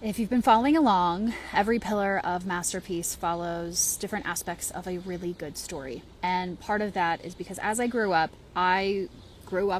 If you've been following along, every pillar of Masterpiece follows different aspects of a really good story. And part of that is because as I grew up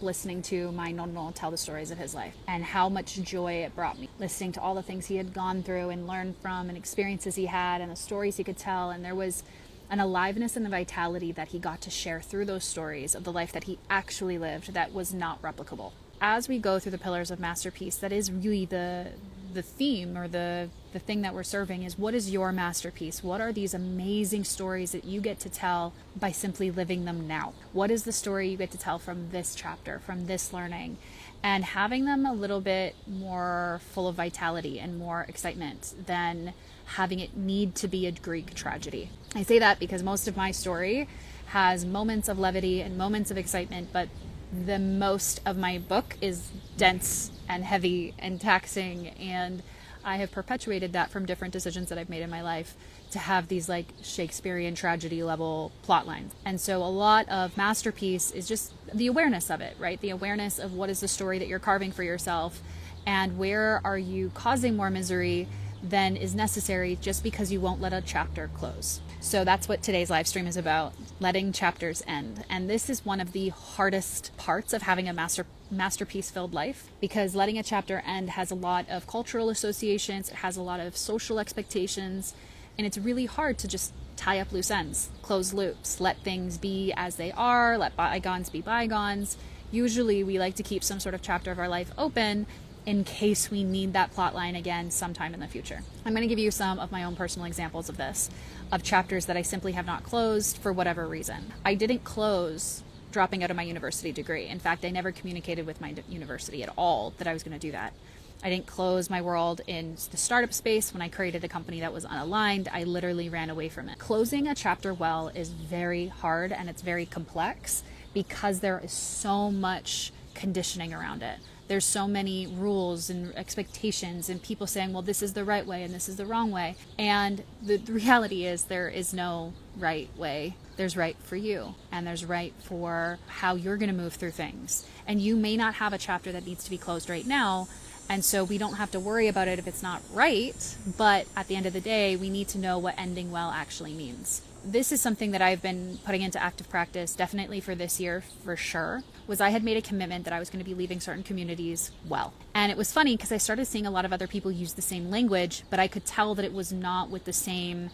listening to my nono tell the stories of his life and how much joy it brought me, listening to all the things he had gone through and learned from and experiences he had and the stories he could tell. And there was an aliveness and a vitality that he got to share through those stories of the life that he actually lived that was not replicable. As we go through the pillars of Masterpiece, that is really the theme, or the thing that we're serving, is what is your masterpiece? What are these amazing stories that you get to tell by simply living them now? What is the story you get to tell from this chapter, from this learning, and having them a little bit more full of vitality and more excitement than having it need to be a Greek tragedy? I say that because most of my story has moments of levity and moments of excitement, but the most of my book is dense and heavy and taxing, and I have perpetuated that from different decisions that I've made in my life to have these like Shakespearean tragedy level plot lines. And so a lot of Masterpiece is just the awareness of it, right? The awareness of what is the story that you're carving for yourself, and where are you causing more misery than is necessary just because you won't let a chapter close. So that's what today's live stream is about, letting chapters end. And this is one of the hardest parts of having a masterpiece filled life, because letting a chapter end has a lot of cultural associations, it has a lot of social expectations, and it's really hard to just tie up loose ends, close loops, let things be as they are, let bygones be bygones. Usually we like to keep some sort of chapter of our life open in case we need that plot line again sometime in the future. I'm going to give you some of my own personal examples of this, of chapters that I simply have not closed for whatever reason. I didn't close dropping out of my university degree. In fact, I never communicated with my university at all that I was going to do that. I didn't close my world in the startup space when I created a company that was unaligned. I literally ran away from it. Closing a chapter well is very hard, and it's very complex because there is so much conditioning around it. There's so many rules and expectations and people saying, well, this is the right way and this is the wrong way. And the reality is there is no right way. There's right for you, and there's right for how you're going to move through things. And you may not have a chapter that needs to be closed right now, and so we don't have to worry about it if it's not right. But at the end of the day, we need to know what ending well actually means. This is something that I've been putting into active practice, definitely for this year, for sure, was I had made a commitment that I was going to be leaving certain communities well. And it was funny because I started seeing a lot of other people use the same language, but I could tell that it was not with the same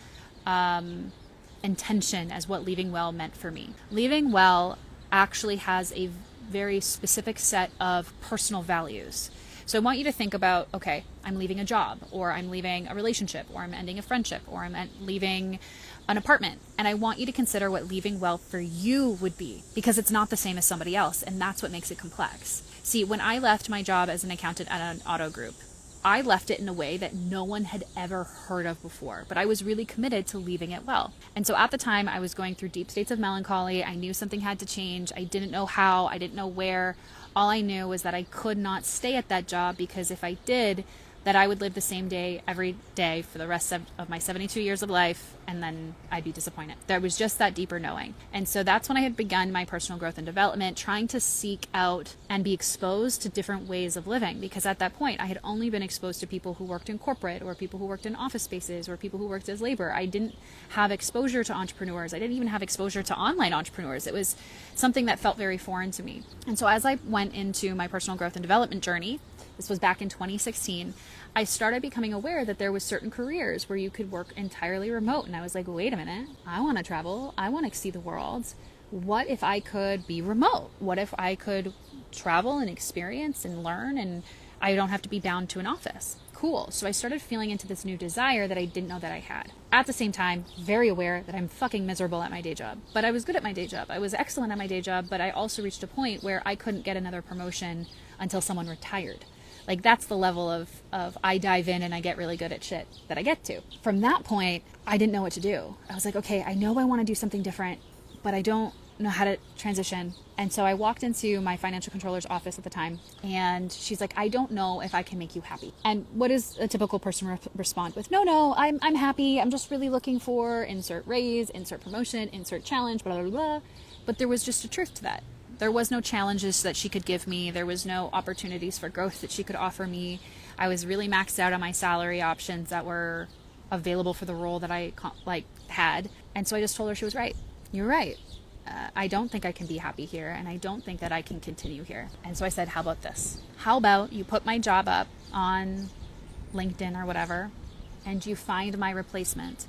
intention as what leaving well meant for me. Leaving well actually has a very specific set of personal values. So I want you to think about, okay, I'm leaving a job, or I'm leaving a relationship, or I'm ending a friendship, or I'm leaving an apartment. And I want you to consider what leaving well for you would be, because it's not the same as somebody else. And that's what makes it complex. See, when I left my job as an accountant at an auto group, I left it in a way that no one had ever heard of before, but I was really committed to leaving it well. And so at the time I was going through deep states of melancholy. I knew something had to change. I didn't know how, I didn't know where. All I knew was that I could not stay at that job, because if I did, that I would live the same day every day for the rest of my 72 years of life, and then I'd be disappointed. There was just that deeper knowing. And so that's when I had begun my personal growth and development, trying to seek out and be exposed to different ways of living, because at that point I had only been exposed to people who worked in corporate, or people who worked in office spaces, or people who worked as labor. I didn't have exposure to entrepreneurs. I didn't even have exposure to online entrepreneurs. It was something that felt very foreign to me. And so as I went into my personal growth and development journey, this was back in 2016, I started becoming aware that there was certain careers where you could work entirely remote. And I was like, wait a minute, I want to travel. I want to see the world. What if I could be remote? What if I could travel and experience and learn, and I don't have to be bound to an office? Cool. So I started feeling into this new desire that I didn't know that I had. At the same time, very aware that I'm fucking miserable at my day job. But I was good at my day job. I was excellent at my day job, but I also reached a point where I couldn't get another promotion until someone retired. Like, that's the level of I dive in and I get really good at shit that I get to. From that point, I didn't know what to do. I was like, okay, I know I want to do something different, but I don't know how to transition. And so I walked into my financial controller's office at the time, and she's like, I don't know if I can make you happy. And what does a typical person respond with? No, I'm happy. I'm just really looking for insert raise, insert promotion, insert challenge, blah, blah, blah. But there was just a truth to that. There was no challenges that she could give me. There was no opportunities for growth that she could offer me. I was really maxed out on my salary options that were available for the role that I had. And so I just told her she was right. You're right. I don't think I can be happy here, and I don't think that I can continue here. And so I said, how about this? How about you put my job up on LinkedIn or whatever, and you find my replacement,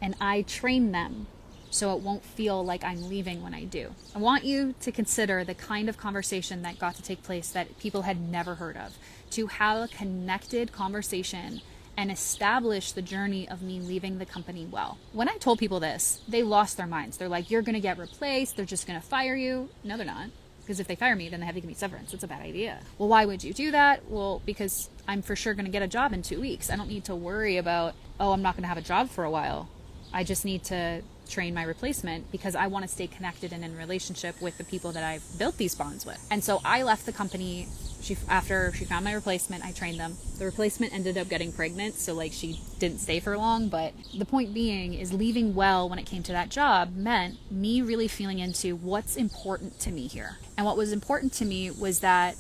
and I train them so it won't feel like I'm leaving when I do. I want you to consider the kind of conversation that got to take place that people had never heard of, to have a connected conversation and establish the journey of me leaving the company well. When I told people this, they lost their minds. They're like, you're going to get replaced. They're just going to fire you. No, they're not. Because if they fire me, then they have to give me severance. It's a bad idea. Well, why would you do that? Well, because I'm for sure going to get a job in 2 weeks. I don't need to worry about, I'm not going to have a job for a while. I just need to train my replacement because I want to stay connected and in relationship with the people that I've built these bonds with. And so I left the company. After she found my replacement, I trained them. The replacement ended up getting pregnant, so she didn't stay for long. But the point being is leaving well when it came to that job meant me really feeling into what's important to me here. And what was important to me was that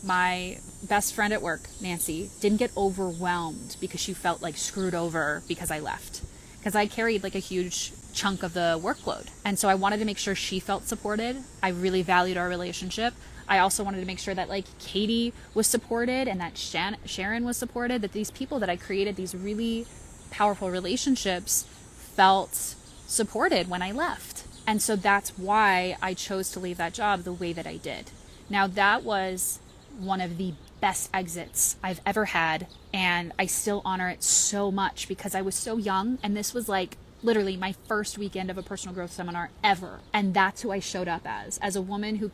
my best friend at work, Nancy, didn't get overwhelmed because she felt screwed over because I left. Because I carried a huge chunk of the workload. And so I wanted to make sure she felt supported. I really valued our relationship. I also wanted to make sure that Katie was supported and that Sharon was supported, that these people that I created, these really powerful relationships, felt supported when I left. And so that's why I chose to leave that job the way that I did. Now, that was one of the best exits I've ever had, and I still honor it so much because I was so young, and this was literally my first weekend of a personal growth seminar ever. And that's who I showed up as a woman who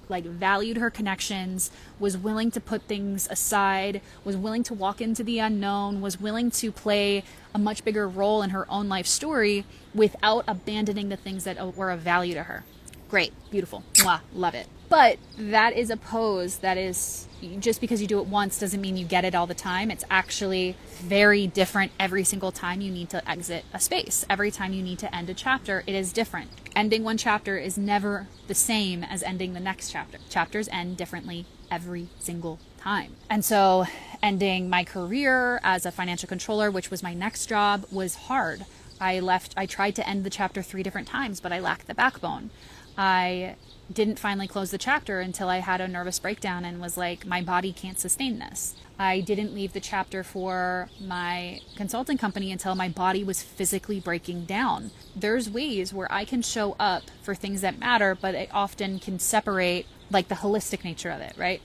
valued her connections, was willing to put things aside, was willing to walk into the unknown, was willing to play a much bigger role in her own life story without abandoning the things that were of value to her. Great, beautiful, mwah, love it. But that is a pose that is, just because you do it once doesn't mean you get it all the time. It's actually very different every single time you need to exit a space. Every time you need to end a chapter, it is different. Ending one chapter is never the same as ending the next chapter. Chapters end differently every single time. And so ending my career as a financial controller, which was my next job, was hard. I tried to end the chapter 3 different times, but I lacked the backbone. I didn't finally close the chapter until I had a nervous breakdown and was like, my body can't sustain this. I didn't leave the chapter for my consulting company until my body was physically breaking down. There's ways where I can show up for things that matter, but it often can separate the holistic nature of it, right?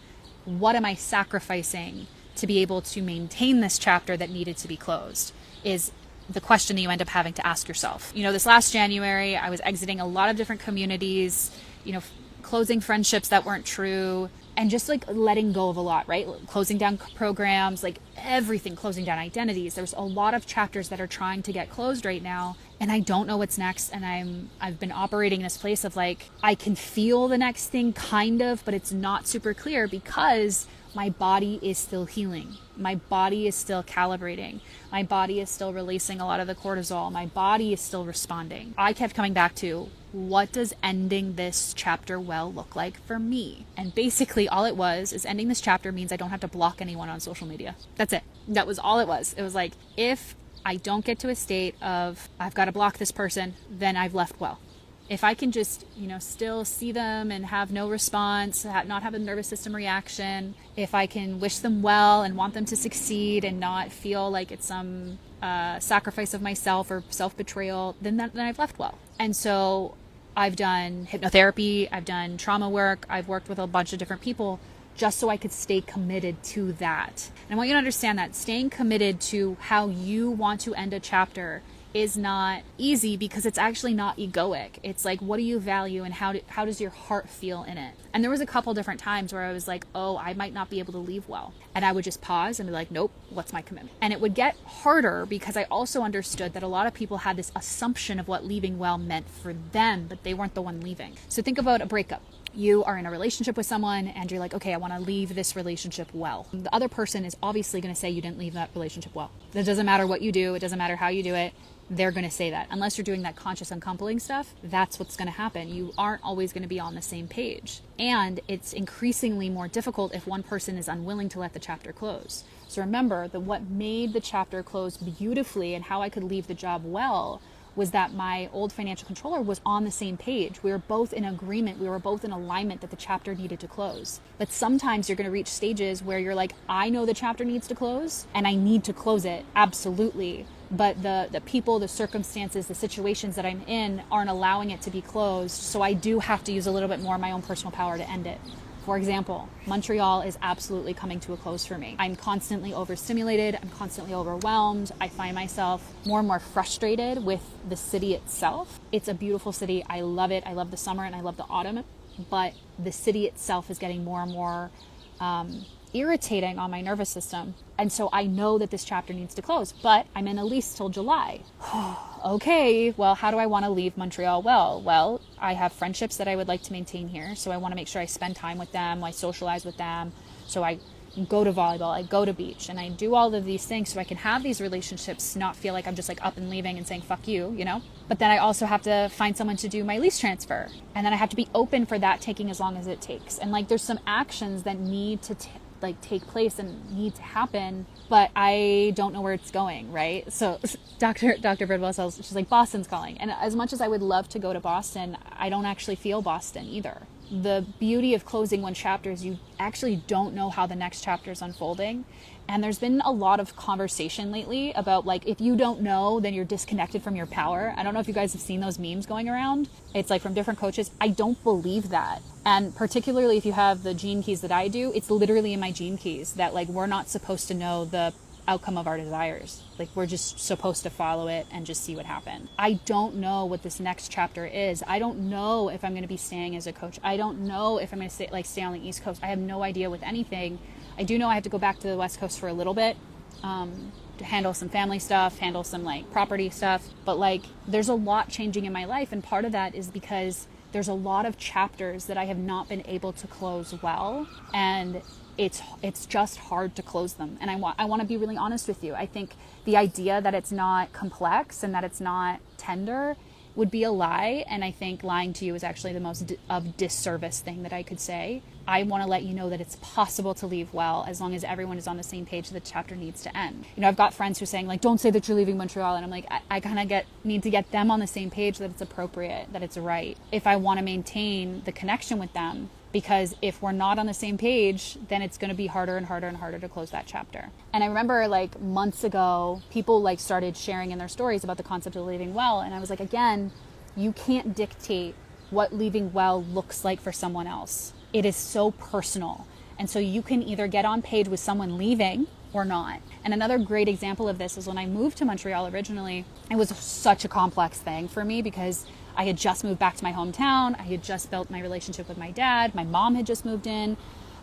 What am I sacrificing to be able to maintain this chapter that needed to be closed is the question that you end up having to ask yourself. This last January, I was exiting a lot of different communities, closing friendships that weren't true, and just letting go of a lot, right? Closing down programs, everything, closing down identities. There's a lot of chapters that are trying to get closed right now, and I don't know what's next. And I've been operating in this place of I can feel the next thing kind of, but it's not super clear because my body is still healing. My body is still calibrating. My body is still releasing a lot of the cortisol. My body is still responding. I kept coming back to, what does ending this chapter well look like for me? And basically all it was is ending this chapter means I don't have to block anyone on social media. That's it. That was all it was. It was if I don't get to a state of I've got to block this person, then I've left well. If I can just, still see them and have no response, not have a nervous system reaction, if I can wish them well and want them to succeed and not feel like it's some sacrifice of myself or self-betrayal, then I've left well. And so I've done hypnotherapy, I've done trauma work, I've worked with a bunch of different people just so I could stay committed to that. And I want you to understand that staying committed to how you want to end a chapter is not easy because it's actually not egoic. It's what do you value and how does your heart feel in it? And there was a couple different times where I was I might not be able to leave well. And I would just pause and be nope, what's my commitment? And it would get harder because I also understood that a lot of people had this assumption of what leaving well meant for them, but they weren't the one leaving. So think about a breakup. You are in a relationship with someone and you're like, okay, I want to leave this relationship well. The other person is obviously going to say you didn't leave that relationship well. It doesn't matter what you do. It doesn't matter how you do it. They're going to say that. Unless you're doing that conscious uncoupling stuff, that's what's going to happen. You aren't always going to be on the same page. And it's increasingly more difficult if one person is unwilling to let the chapter close. So remember that what made the chapter close beautifully and how I could leave the job well was that my old financial controller was on the same page. We were both in agreement. We were both in alignment that the chapter needed to close. But sometimes you're going to reach stages where you're like, I know the chapter needs to close and I need to close it. Absolutely. But the people, the circumstances, the situations that I'm in aren't allowing it to be closed. So I do have to use a little bit more of my own personal power to end it. For example, Montreal is absolutely coming to a close for me. I'm constantly overstimulated. I'm constantly overwhelmed. I find myself more and more frustrated with the city itself. It's a beautiful city. I love it. I love the summer and I love the autumn. But the city itself is getting more and more irritating on my nervous system. And so I know that this chapter needs to close, but I'm in a lease till July. Okay, well, how do I want to leave Montreal well? Well, I have friendships that I would like to maintain here. So I want to make sure I spend time with them. I socialize with them. So I go to volleyball, I go to beach, and I do all of these things so I can have these relationships, not feel like I'm just like up and leaving and saying, fuck you, you know? But then I also have to find someone to do my lease transfer. And then I have to be open for that taking as long as it takes. And like, there's some actions that need to take place and need to happen, but I don't know where it's going, right? So Dr. Bridwell says, she's like, Boston's calling. And as much as I would love to go to Boston, I don't actually feel Boston either. The beauty of closing one chapter is you actually don't know how the next chapter is unfolding. And there's been a lot of conversation lately about like, if you don't know, then you're disconnected from your power. I don't know if you guys have seen those memes going around. It's like from different coaches. I don't believe that. And particularly if you have the gene keys that I do, it's literally in my gene keys that like, we're not supposed to know the outcome of our desires. Like we're just supposed to follow it and just see what happens. I don't know what this next chapter is. I don't know if I'm going to be staying as a coach. I don't know if I'm going to stay on the East Coast. I have no idea with anything. I do know I have to go back to the West Coast for a little bit to handle some family stuff, handle some like property stuff. But like there's a lot changing in my life. And part of that is because there's a lot of chapters that I have not been able to close well. And it's just hard to close them. And I want to be really honest with you. I think the idea that it's not complex and that it's not tender would be a lie. And I think lying to you is actually the most of disservice thing that I could say. I want to let you know that it's possible to leave well as long as everyone is on the same page that the chapter needs to end. You know, I've got friends who are saying like, don't say that you're leaving Montreal. And I'm like, I kind of need to get them on the same page that it's appropriate, that it's right. If I want to maintain the connection with them, because if we're not on the same page, then it's going to be harder and harder and harder to close that chapter. And I remember like months ago, people like started sharing in their stories about the concept of leaving well. And I was like, again, you can't dictate what leaving well looks like for someone else. It is so personal. And so you can either get on page with someone leaving or not. And another great example of this is when I moved to Montreal originally, it was such a complex thing for me because I had just moved back to my hometown. I had just built my relationship with my dad. My mom had just moved in.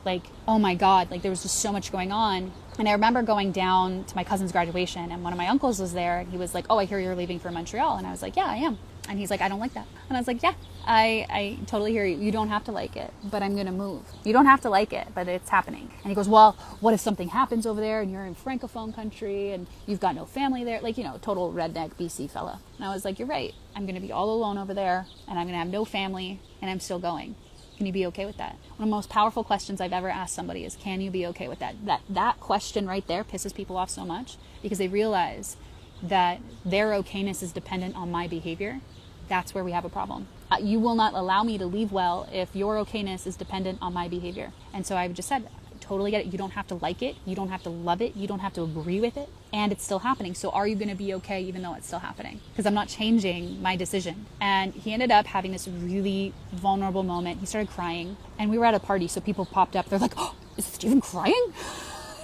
Like, oh my God, like there was just so much going on. And I remember going down to my cousin's graduation and one of my uncles was there and he was like, oh, I hear you're leaving for Montreal. And I was like, yeah, I am. And he's like, I don't like that. And I was like, yeah, I totally hear you. You don't have to like it, but I'm going to move. You don't have to like it, but it's happening. And he goes, well, what if something happens over there and you're in Francophone country and you've got no family there? Like, you know, total redneck BC fella. And I was like, you're right. I'm going to be all alone over there and I'm going to have no family and I'm still going. Can you be okay with that? One of the most powerful questions I've ever asked somebody is, can you be okay with that? That question right there pisses people off so much because they realize that their okayness is dependent on my behavior. That's where we have a problem. You will not allow me to leave well if your okayness is dependent on my behavior. And so I've just said, I totally get it. You don't have to like it. You don't have to love it. You don't have to agree with it. And it's still happening. So are you going to be okay even though it's still happening? Because I'm not changing my decision. And he ended up having this really vulnerable moment. He started crying. And we were at a party, so people popped up. They're like, oh, is Steven crying?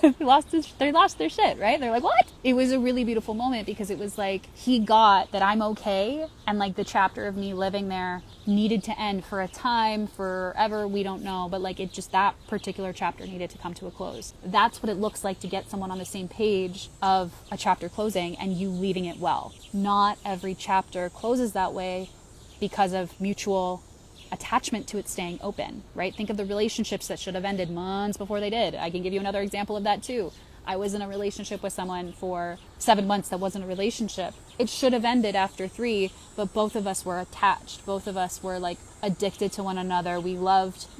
they lost their shit, right? They're like, what? It was a really beautiful moment because it was like he got that I'm okay and like the chapter of me living there needed to end for a time, forever, we don't know, but like it just, that particular chapter needed to come to a close. That's what it looks like to get someone on the same page of a chapter closing and you leaving it well. Not every chapter closes that way because of mutual attachment to it staying open, right? Think of the relationships that should have ended months before they did. I can give you another example of that too. I was in a relationship with someone for 7 months that wasn't a relationship. It should have ended after 3, but both of us were attached. Both of us were like addicted to one another. We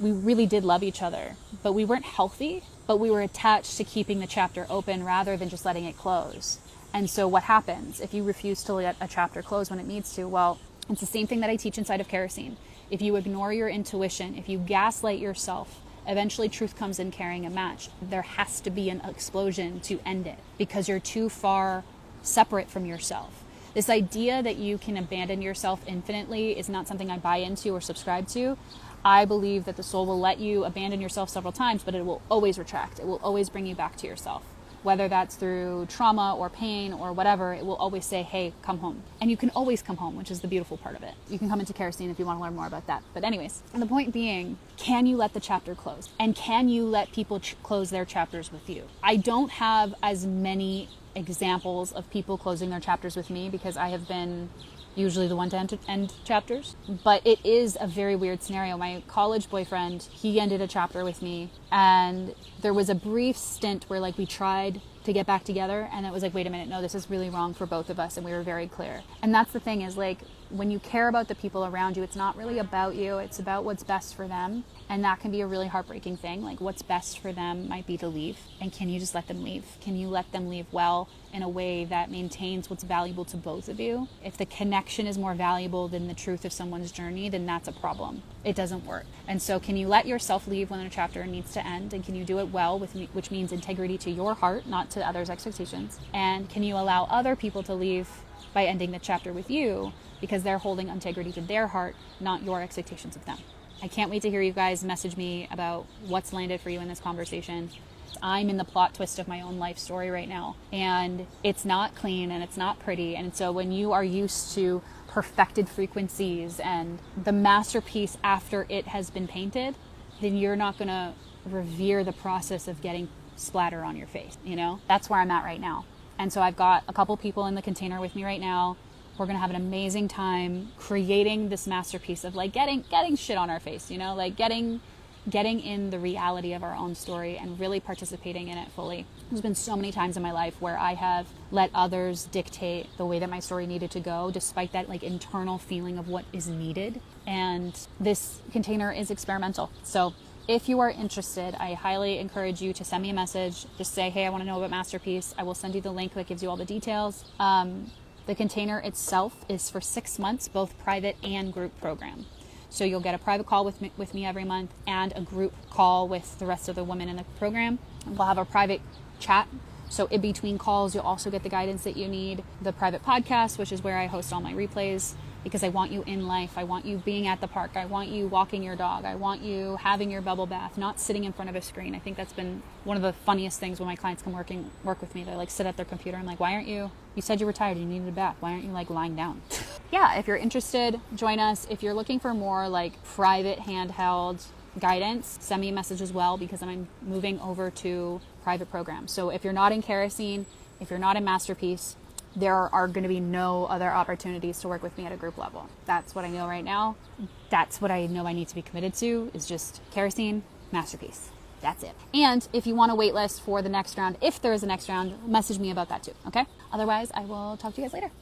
really did love each other, but we weren't healthy, but we were attached to keeping the chapter open rather than just letting it close. And so what happens if you refuse to let a chapter close when it needs to? Well, it's the same thing that I teach inside of Kerosene. If you ignore your intuition, if you gaslight yourself, eventually truth comes in carrying a match. There has to be an explosion to end it because you're too far separate from yourself. This idea that you can abandon yourself infinitely is not something I buy into or subscribe to. I believe that the soul will let you abandon yourself several times, but it will always retract. It will always bring you back to yourself. Whether that's through trauma or pain or whatever, it will always say, hey, come home. And you can always come home, which is the beautiful part of it. You can come into Kerosene if you want to learn more about that. But anyways, the point being, can you let the chapter close? And can you let people close their chapters with you? I don't have as many examples of people closing their chapters with me because I have been usually the one to end chapters, but it is a very weird scenario. My college boyfriend, he ended a chapter with me, and there was a brief stint where like we tried to get back together, and it was like, wait a minute, no, this is really wrong for both of us, and we were very clear. And that's the thing is like, when you care about the people around you, it's not really about you, it's about what's best for them. And that can be a really heartbreaking thing. Like what's best for them might be to leave. And can you just let them leave? Can you let them leave well in a way that maintains what's valuable to both of you? If the connection is more valuable than the truth of someone's journey, then that's a problem. It doesn't work. And so can you let yourself leave when a chapter needs to end? And can you do it well, which means integrity to your heart, not to others' expectations? And can you allow other people to leave by ending the chapter with you because they're holding integrity to their heart, not your expectations of them? I can't wait to hear you guys message me about what's landed for you in this conversation. I'm in the plot twist of my own life story right now, and it's not clean and it's not pretty. And so when you are used to perfected frequencies and the masterpiece after it has been painted, then you're not going to revere the process of getting splatter on your face. You know, that's where I'm at right now. And so I've got a couple people in the container with me right now. We're going to have an amazing time creating this masterpiece of like getting shit on our face, you know, like getting in the reality of our own story and really participating in it fully. There's been so many times in my life where I have let others dictate the way that my story needed to go, despite that like internal feeling of what is needed. And this container is experimental. So if you are interested, I highly encourage you to send me a message. Just say, hey, I want to know about Masterpiece. I will send you the link that gives you all the details. The container itself is for 6 months, both private and group program. So you'll get a private call with me every month and a group call with the rest of the women in the program. We'll have a private chat. So in between calls, you'll also get the guidance that you need. The private podcast, which is where I host all my replays, because I want you in life. I want you being at the park. I want you walking your dog. I want you having your bubble bath, not sitting in front of a screen. I think that's been one of the funniest things when my clients come work with me. They like sit at their computer. I'm like, why aren't you said you were tired and you needed a bath. Why aren't you like lying down? Yeah, if you're interested, join us. If you're looking for more like private handheld guidance, send me a message as well, because I'm moving over to private programs. So if you're not in Kerosene, if you're not in Masterpiece, there are going to be no other opportunities to work with me at a group level. That's what I know right now. That's what I know I need to be committed to, is just Kerosene, Masterpiece. That's it. And if you want a wait list for the next round, if there is a next round, message me about that too, okay? Otherwise, I will talk to you guys later.